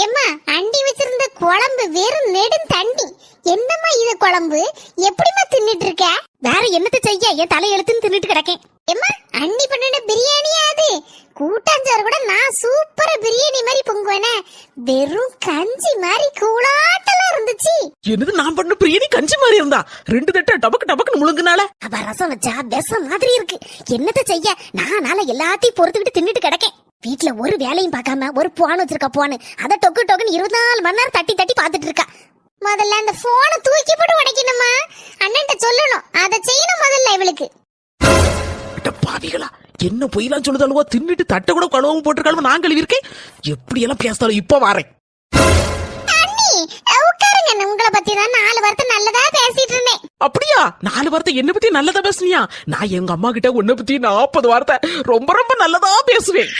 எம்மா அண்டி வச்சிருந்த குழம்பு வெறும் நெடும் தண்ணி. என்னம்மா இது குழம்பு? எப்படிமா தின்னுட்டு இருக்க? வேற என்னத்தை செய்ய, என் தலை எழுத்துன்னு தின்னுட்டு கிடக்கேன். எம்மா அண்டி பண்ணின பிரியாணியா அது? கூட்டாஞ்சாறு கூட நான் சூப்பரா பிரியாணி மாதிரி பொங்குவேனே. வெறும் கஞ்சி மாதிரி கூலாட்டலா இருந்துச்சு. என்னது நான் பண்ண பிரியாணி கஞ்சி மாதிரி இருந்தா? 2 தட்டை டபக்கு டபக்குன்னு முழுங்குனால அவ ரசம் வச்சா விஷம் மாதிரி இருக்கு. என்னத்தை செய்ய, நானால எல்லாத்தையும் பொறுத்துக்கிட்டு தின்னுட்டு கிடக்கேன். வீட்டுல ஒரு வேலையும் பார்க்காம ஒரு போன் வச்சிருக்கா. போனு அதை டொக்கு டொக்குன்னு 24 மணி நேரம் தட்டி தட்டி பாத்துட்டு இருக்கா. முதல்ல அந்த போனை தூக்கி போட்டு உடைக்கணுமா? அண்ணன்ட்ட சொல்லணும், அதை செய்யணும் முதல்ல இவளுக்கு. பாவிகளா, என்ன பொய்லாம் சொல்லுதாலுவோ? தின்னுட்டு தட்டை கூட கழுவும் போட்டிருக்காலும் நான் கழுவி இருக்கேன். எப்படி எல்லாம் பேசாலும் இப்ப வாரேன். அண்ணி உட்காருங்க, உங்களை பத்தி தான் 4 வார்த்தை நல்லதா பேசிட்டு இருந்தேன். அப்படியா? 4 வார்த்தை என்ன பத்தி நல்லதா பேசுனியா? நான் எங்க அம்மா கிட்ட உன்னை பத்தி 40 வார்த்தை ரொம்ப ரொம்ப நல்லதா பேசுவேன்.